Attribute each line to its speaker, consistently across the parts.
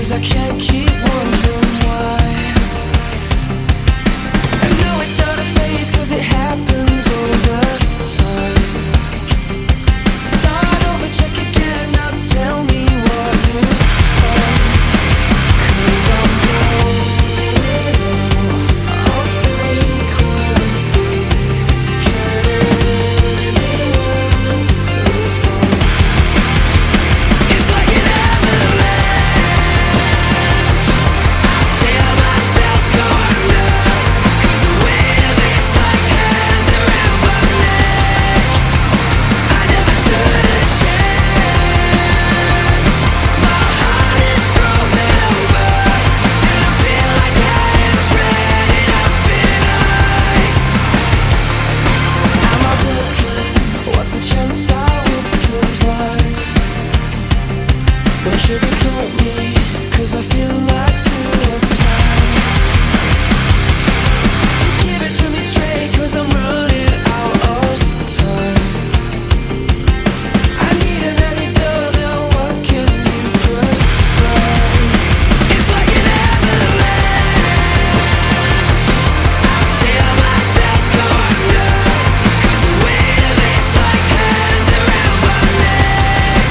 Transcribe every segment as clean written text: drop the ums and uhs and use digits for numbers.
Speaker 1: 'cause I can't keep wondering why. And no, it's not a phase, 'cause it happens all the time. Start over, check again, now tell me what you find. 'Cause I'm going on frequency. Can anyone respond? It's like an avalanche. I feel myself go under, 'cause the weight of it's like hands around my neck. I never stood a chance. My heart is frozen over, and I feel like I am treading on thin ice. Am I broken? What's the chance I will survive? Don't sugarcoat me, 'cause I feel like suicide. Just give it to me straight, 'cause I'm running out of time. I need an antidote now, what can you prescribe? It's like an avalanche. I feel myself go under, 'cause the weight of it's like hands around my neck.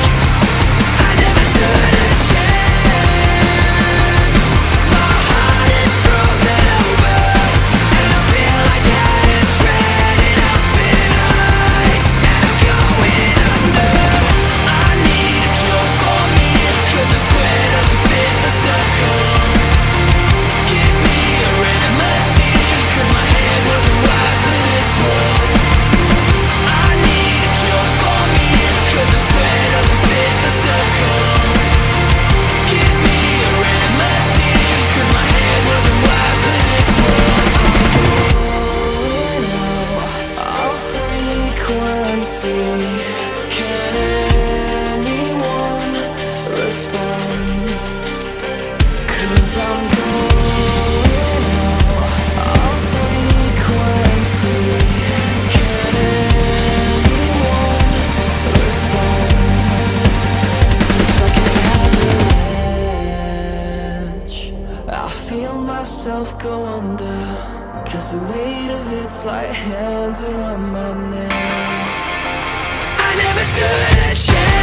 Speaker 1: I never stood a chance. My heart is frozen over, and I feel like I am treading on thin ice. And I'm going under. I need a cure for me, 'cause the square doesn't fit the circle. Give me a remedy, 'cause my head wasn't wired for this world. I need a cure for me, 'cause the square doesn't fit the circle. Give me a remedy, 'cause my head wasn't wired for this world. All frequency. Can anyone respond? 'Cause I'm going all frequency. Can anyone respond? It's like an avalanche. I feel myself go under, 'cause the weight of it's like hands around my neck. I never stood a chance.